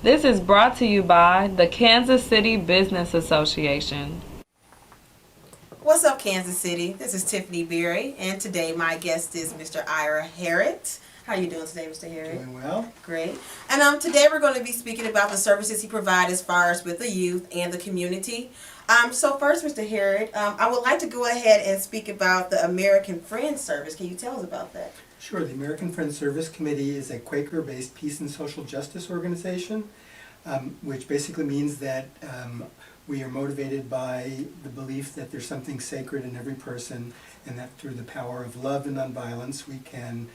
This is brought to you by the Kansas City Business Association. What's up, Kansas City? This is Tiffany Berry, and today my guest is Mr. Ira Harritt. How are you doing today, Mr. Harritt? Doing well. Great. And today we're going to be speaking about the services he provides as far as with the youth and the community. So first, Mr. Harritt, I would like to go ahead and speak about the American Friends Service. Can you tell us about that? Sure. The American Friends Service Committee is a Quaker-based peace and social justice organization, which basically means that we are motivated by the belief that there's something sacred in every person, and that through the power of love and nonviolence we can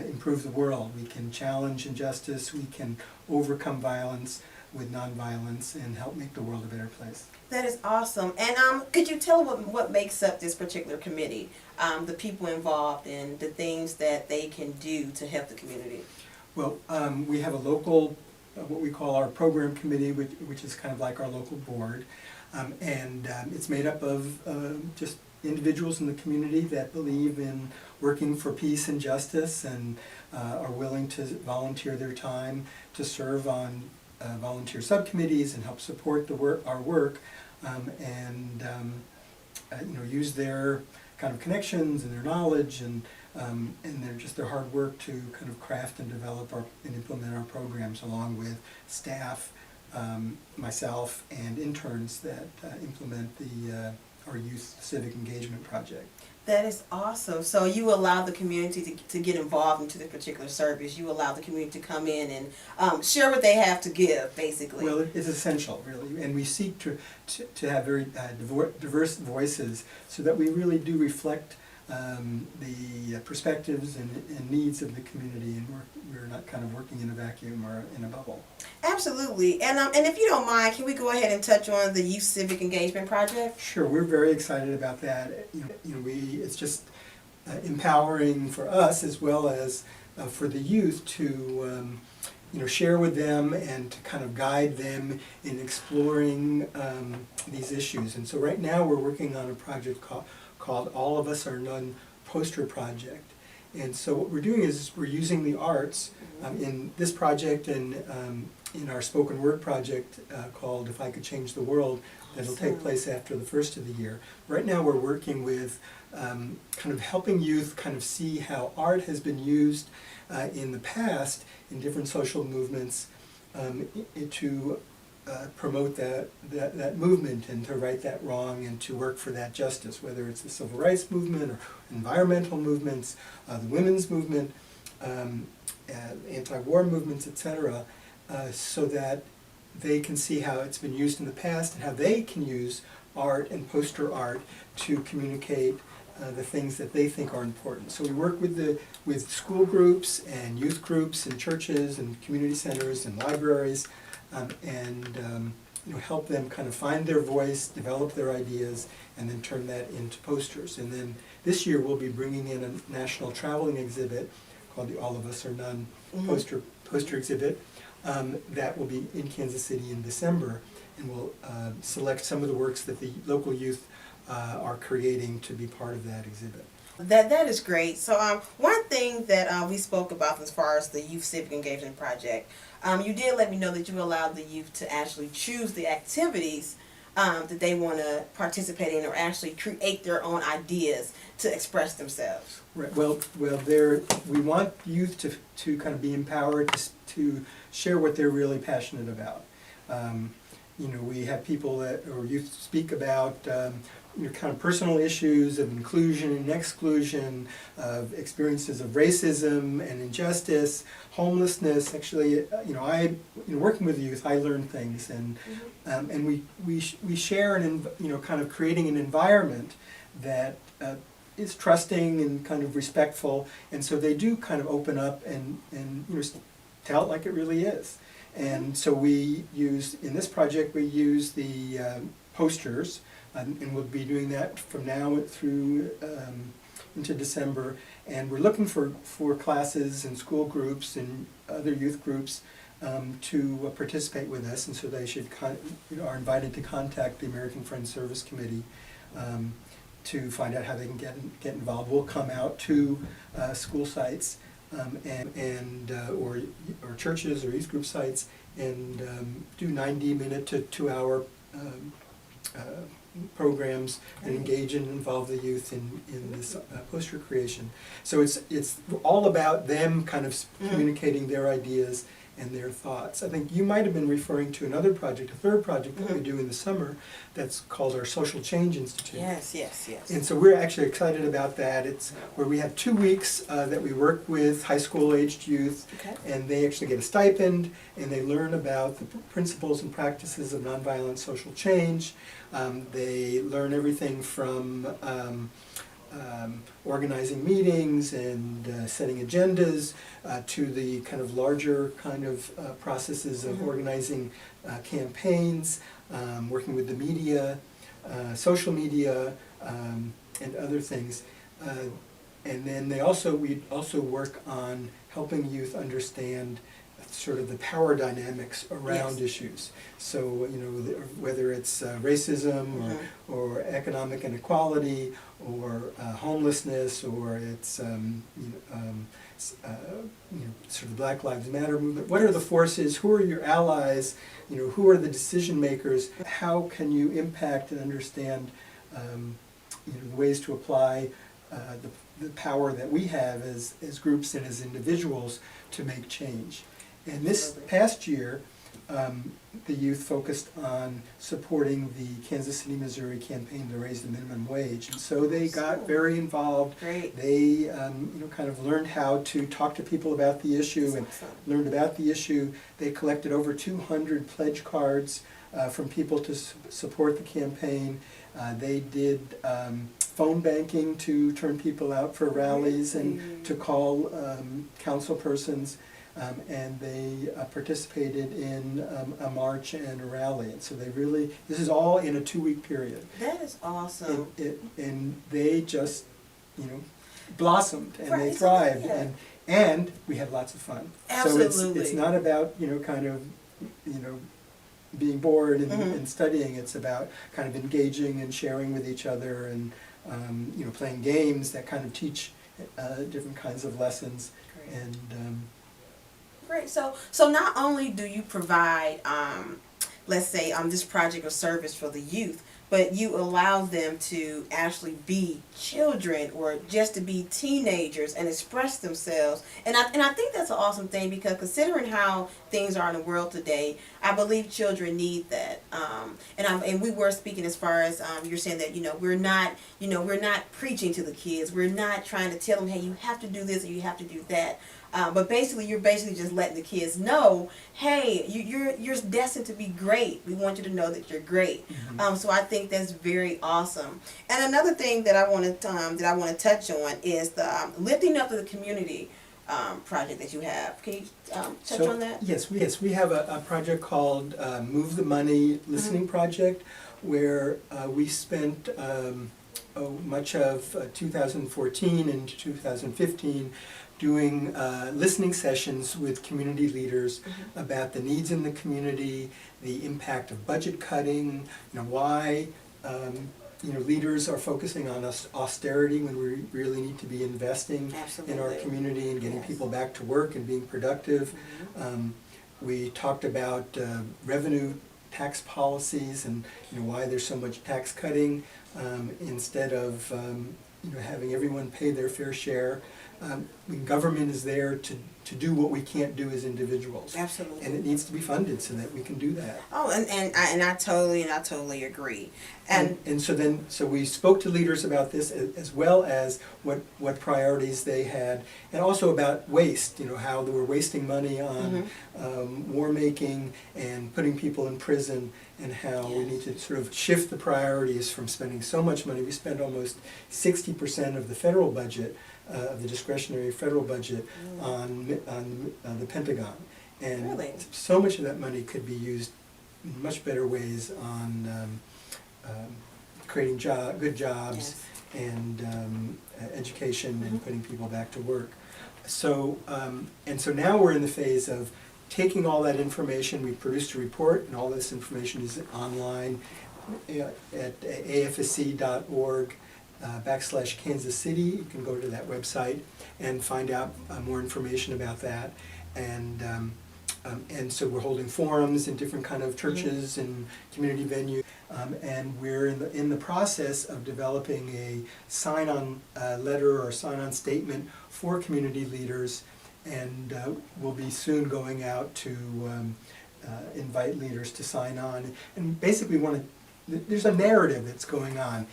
improve the world. We can challenge injustice, we can overcome violence with nonviolence, and help make the world a better place. That is awesome. And could you tell what makes up this particular committee, the people involved, and the things that they can do to help the community? Well, we have a local, what we call our program committee, which is kind of like our local board, and it's made up of just individuals in the community that believe in working for peace and justice, and are willing to volunteer their time to serve on volunteer subcommittees and help support our work, and use their kind of connections and their knowledge and their hard work to kind of craft and develop and implement our programs, along with staff, myself, and interns that implement our youth civic engagement project. That is awesome. So you allow the community to get involved into the particular service. You allow the community to come in and share what they have to give, basically. Well, it's essential, really, and we seek to have very diverse voices, so that we really do reflect the perspectives and needs of the community, and we're not kind of working in a vacuum or in a bubble. Absolutely. And if you don't mind, can we go ahead and touch on the Youth Civic Engagement Project? Sure, we're very excited about that. It's just empowering for us, as well as for the youth, to share with them and to kind of guide them in exploring these issues. And so right now we're working on a project called All of Us Are None poster project. And so what we're doing is we're using the arts in this project and in our spoken word project called If I Could Change the World, that'll take place after the first of the year. Right now we're working with kind of helping youth kind of see how art has been used in the past in different social movements to promote that movement, and to right that wrong, and to work for that justice, whether it's the civil rights movement or environmental movements, the women's movement, anti-war movements, etc., so that they can see how it's been used in the past and how they can use art and poster art to communicate the things that they think are important. So we work with school groups and youth groups and churches and community centers and libraries, and help them kind of find their voice, develop their ideas, and then turn that into posters. And then this year we'll be bringing in a national traveling exhibit called the All of Us Are None poster exhibit that will be in Kansas City in December, and we'll select some of the works that the local youth are creating to be part of that exhibit. That is great. So one thing that we spoke about as far as the Youth Civic Engagement Project, you did let me know that you allowed the youth to actually choose the activities that they want to participate in, or actually create their own ideas to express themselves. Right. Well, we want youth to kind of be empowered to share what they're really passionate about. We have people or youth speak about kind of personal issues of inclusion and exclusion, of experiences of racism and injustice, homelessness. Actually, working with the youth, I learn things, and we share kind of creating an environment that is trusting and kind of respectful, and so they do kind of open up and tell it like it really is. And so in this project, we use the posters, and we'll be doing that from now through into December. And we're looking for classes and school groups and other youth groups to participate with us, and so they should are invited to contact the American Friends Service Committee to find out how they can get involved. We'll come out to school sites or churches or youth group sites, and do 90-minute to 2-hour programs and engage and involve the youth in this poster creation. So it's all about them kind of communicating their ideas and their thoughts. I think you might have been referring to another project, a third project that we do in the summer, that's called our Social Change Institute. Yes. And so we're actually excited about that. It's where we have 2 weeks that we work with high school aged youth, and they actually get a stipend, and they learn about the principles and practices of nonviolent social change. They learn everything from organizing meetings and setting agendas to the kind of larger kind of processes of organizing campaigns, working with the media, social media, and other things. And then we also work on helping youth understand sort of the power dynamics around issues. So, you know, whether it's racism or economic inequality or homelessness, or it's sort of Black Lives Matter movement. What are the forces? Who are your allies? You know, who are the decision makers? How can you impact and understand the ways to apply the power that we have as groups and as individuals to make change? And this past year, the youth focused on supporting the Kansas City, Missouri campaign to raise the minimum wage. And so they got very involved. Great. They kind of learned how to talk to people about the issue and learned about the issue. They collected over 200 pledge cards from people to support the campaign. They did phone banking to turn people out for rallies and to call council persons. And they participated in a march and a rally. And so this is all in a 2-week period. That is awesome. And they just, blossomed and they thrived. And we had lots of fun. Absolutely. So it's not about, being bored and studying. It's about kind of engaging and sharing with each other and, playing games that kind of teach different kinds of lessons. Great. And Great. So not only do you provide, let's say, this project or service for the youth, but you allow them to actually be children or just to be teenagers and express themselves. And I think that's an awesome thing, because considering how things are in the world today, I believe children need that. And we were speaking as far as you're saying that we're not preaching to the kids. We're not trying to tell them, hey, you have to do this or you have to do that. But basically, you're just letting the kids know, hey, you're destined to be great. We want you to know that you're great. So I think that's very awesome. And another thing that I want to touch on is the lifting up of the community project that you have. Can you touch on that? Yes, we have a project called Move the Money Listening Project, where we spent much of 2014 and 2015 doing listening sessions with community leaders about the needs in the community, the impact of budget cutting, why leaders are focusing on austerity when we really need to be investing in our community and getting people back to work and being productive. We talked about revenue tax policies and why there's so much tax cutting instead of having everyone pay their fair share. Government is there to do what we can't do as individuals. Absolutely. And it needs to be funded so that we can do that. Oh, and I totally agree. And so we spoke to leaders about this, as well as what priorities they had, and also about waste, how they were wasting money on war making and putting people in prison, and how we need to sort of shift the priorities from spending so much money. We spend almost 60% of the federal budget, of the discretionary federal budget, on the Pentagon. And so much of that money could be used in much better ways on creating good jobs and education and putting people back to work. So now we're in the phase of taking all that information. We produced a report, and all this information is online at afsc.org. /Kansas City. You can go to that website and find out more information about that. And so we're holding forums in different kind of churches and community venues. And we're in the process of developing a sign-on letter or sign-on statement for community leaders, and we'll be soon going out to invite leaders to sign on. And basically there's a narrative that's going on,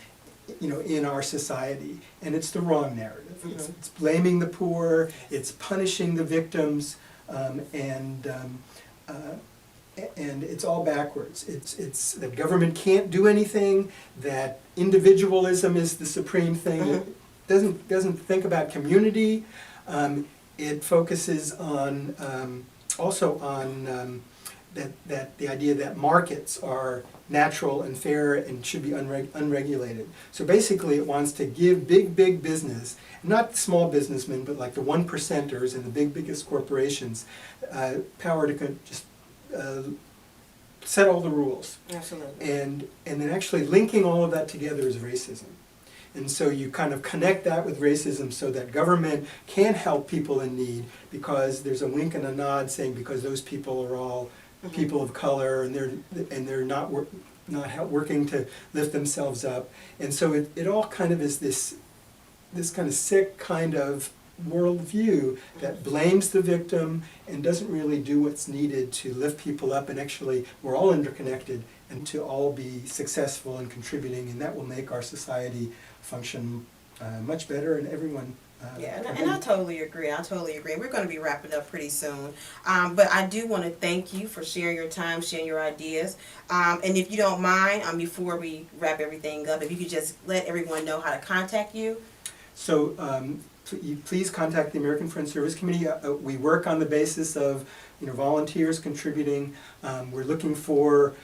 in our society, and it's the wrong narrative. It's blaming the poor, it's punishing the victims, and it's all backwards. It's that government can't do anything, that individualism is the supreme thing. It doesn't think about community. It focuses on also on that the idea that markets are natural and fair and should be unregulated. So basically it wants to give big business, not small businessmen, but like the 1%ers and the biggest corporations, power to just set all the rules. Absolutely. And then actually linking all of that together is racism. And so you kind of connect that with racism so that government can help people in need, because there's a wink and a nod saying because those people are all people of color and they're not working to lift themselves up. And so it all kind of is this kind of sick kind of worldview that blames the victim and doesn't really do what's needed to lift people up, and actually we're all interconnected and to all be successful and contributing, and that will make our society function much better, and everyone and I totally agree. We're going to be wrapping up pretty soon. But I do want to thank you for sharing your time, sharing your ideas. And if you don't mind, before we wrap everything up, if you could just let everyone know how to contact you. So please contact the American Friends Service Committee. We work on the basis of volunteers contributing. We're looking for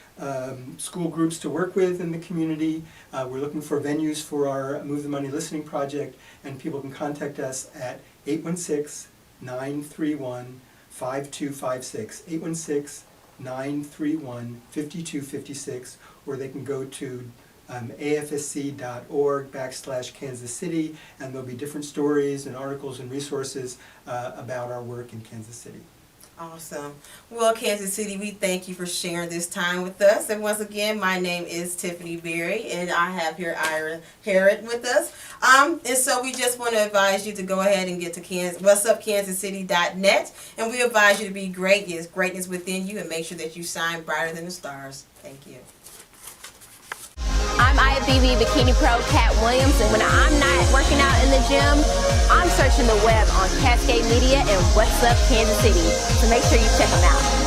school groups to work with in the community. We're looking for venues for our Move the Money Listening Project, and people can contact us at 816-931-5256, 816-931-5256, or they can go to afsc.org/Kansas City, and there'll be different stories and articles and resources about our work in Kansas City. Awesome. Well, Kansas City, we thank you for sharing this time with us. And once again, my name is Tiffany Berry, and I have here Ira Harritt with us. And so we just want to advise you to go ahead and get to whatsupkansascity.net, and we advise you to be great. Yes, greatness within you, and make sure that you shine brighter than the stars. Thank you. I'm IFBB Bikini Pro Cat Williams, and when I'm not working out in the gym, I'm searching the web on Cascade Media and What's Up Kansas City. So make sure you check them out.